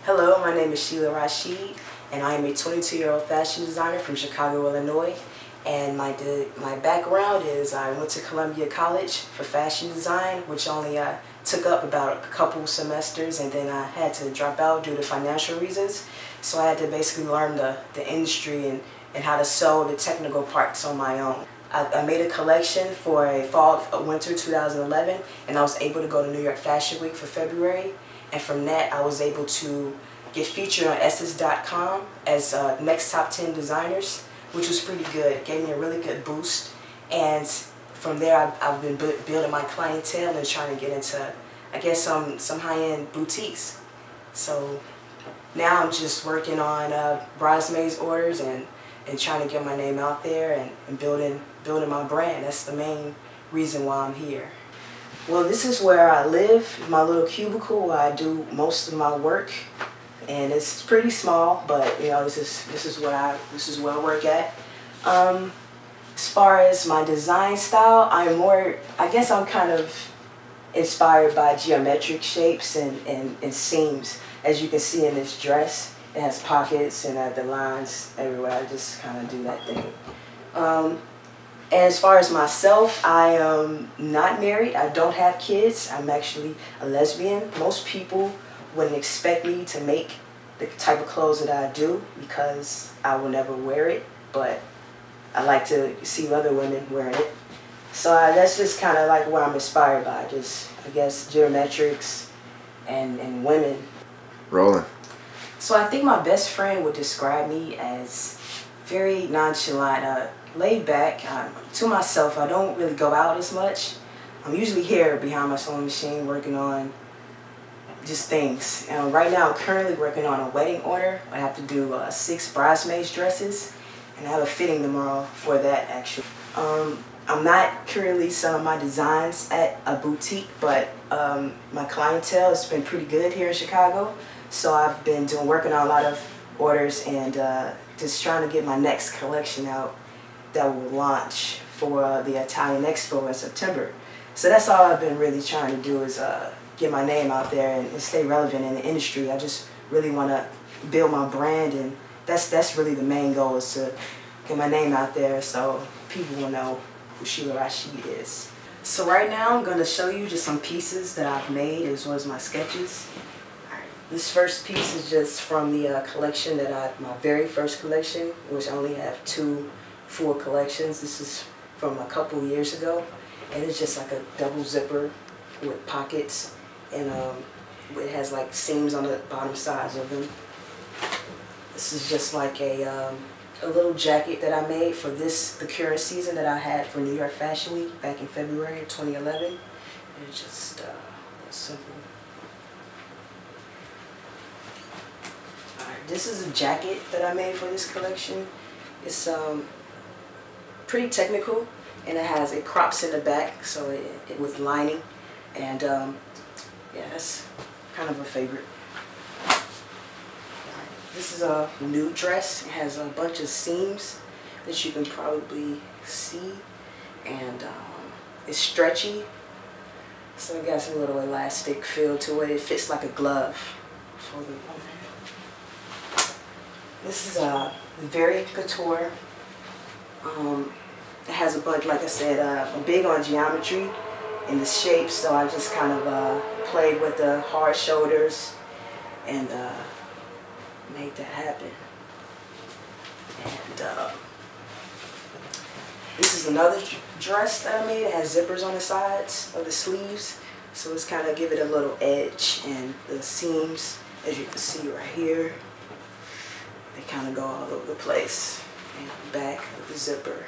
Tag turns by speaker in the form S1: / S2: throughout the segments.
S1: Hello, my name is Sheila and I am a 22-year-old fashion designer from Chicago, Illinois. And my background is I went to Columbia College for fashion design, which only took up about a couple semesters, and then I had to drop out due to financial reasons. So I had to basically learn the industry and how to sew the technical parts on my own. I made a collection for a winter 2011, and I was able to go to New York Fashion Week for February. And from that, I was able to get featured on Essence.com as next top 10 designers, which was pretty good. It gave me a really good boost. And from there, I've been building my clientele and trying to get into, I guess, some high-end boutiques. So now I'm just working on bridesmaids orders and trying to get my name out there and building my brand. That's the main reason why I'm here. Well, this is where I live, my little cubicle where I do most of my work, and it's pretty small, but you know, this is where I work at. As far as my design style, I guess I'm kind of inspired by geometric shapes and seams. As you can see in this dress, it has pockets and the lines everywhere. I just kind of do that thing. And as far as myself, I am not married. I don't have kids. I'm actually a lesbian. Most people wouldn't expect me to make the type of clothes that I do because I will never wear it, but I like to see other women wearing it. So that's just kind of like what I'm inspired by, just, I guess, geometrics and women.
S2: Rolling.
S1: So I think my best friend would describe me as very nonchalant, laid back. To myself, I don't really go out as much. I'm usually here behind my sewing machine working on just things. Right now I'm currently working on a wedding order. I have to do 6 bridesmaids dresses, and I have a fitting tomorrow for that actually. I'm not currently selling my designs at a boutique, but my clientele has been pretty good here in Chicago. So I've been working on a lot of orders and just trying to get my next collection out that will launch for the Italian Expo in September. So that's all I've been really trying to do is get my name out there and stay relevant in the industry. I just really want to build my brand, and that's really the main goal, is to get my name out there so people will know who Sheila Rashid is. So right now I'm going to show you just some pieces that I've made as well as my sketches. This first piece is just from the collection my very first collection, which I only have 2 full collections. This is from a couple years ago, and it's just like a double zipper with pockets, and it has like seams on the bottom sides of them. This is just like a little jacket that I made for the current season that I had for New York Fashion Week back in February of 2011. And it's just simple. This is a jacket that I made for this collection. It's pretty technical, and it crops in the back, so it with lining, and yeah, that's kind of a favorite. This is a new dress. It has a bunch of seams that you can probably see, and it's stretchy, so it got some little elastic feel to it. It fits like a glove for the woman. This is very couture. It has a bunch, like I said, I'm big on geometry and the shapes, so I just kind of played with the hard shoulders and made that happen. And this is another dress that I made. It has zippers on the sides of the sleeves, so it's kind of give it a little edge, and the seams, as you can see right here, they kind of go all over the place. And back with the zipper.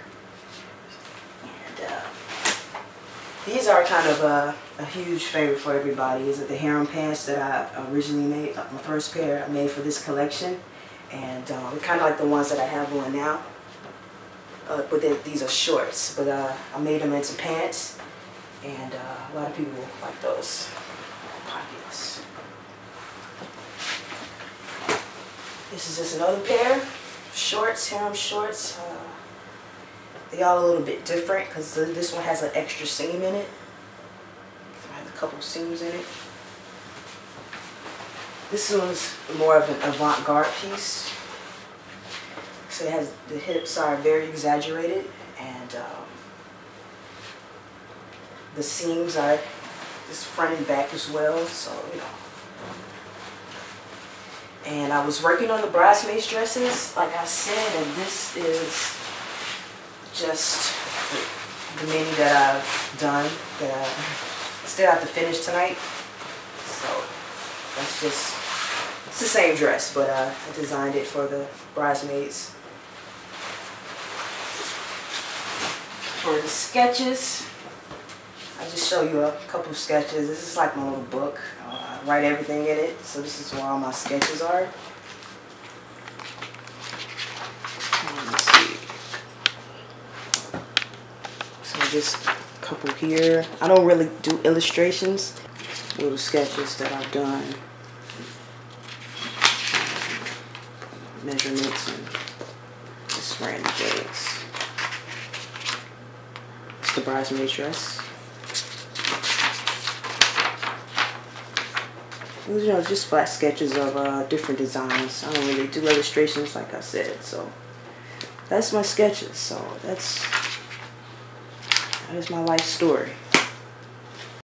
S1: And these are kind of a huge favorite for everybody. Is it the harem pants that I originally made, like my first pair I made for this collection, and they're kind of like the ones that I have on now. But these are shorts, but I made them into pants, and a lot of people like those pockets. This is just another pair of shorts, harem shorts. They all a little bit different because this one has an extra seam in it. So I have a couple seams in it. This one's more of an avant-garde piece. So it has, the hips are very exaggerated, and the seams are just front and back as well, so you know. And I was working on the bridesmaids dresses, like I said, and this is just the many that I've done that I still have to finish tonight. So that's just, it's the same dress, but I designed it for the bridesmaids. For the sketches, I just show you a couple of sketches. This is like my little book. I write everything in it, so this is where all my sketches are. Let's see. So just a couple here. I don't really do illustrations. Little sketches that I've done. Measurements and just random things. It's the bridesmaid dress. You know, just flat sketches of different designs. I don't really do illustrations, like I said. So that's my sketches. So that is my life story.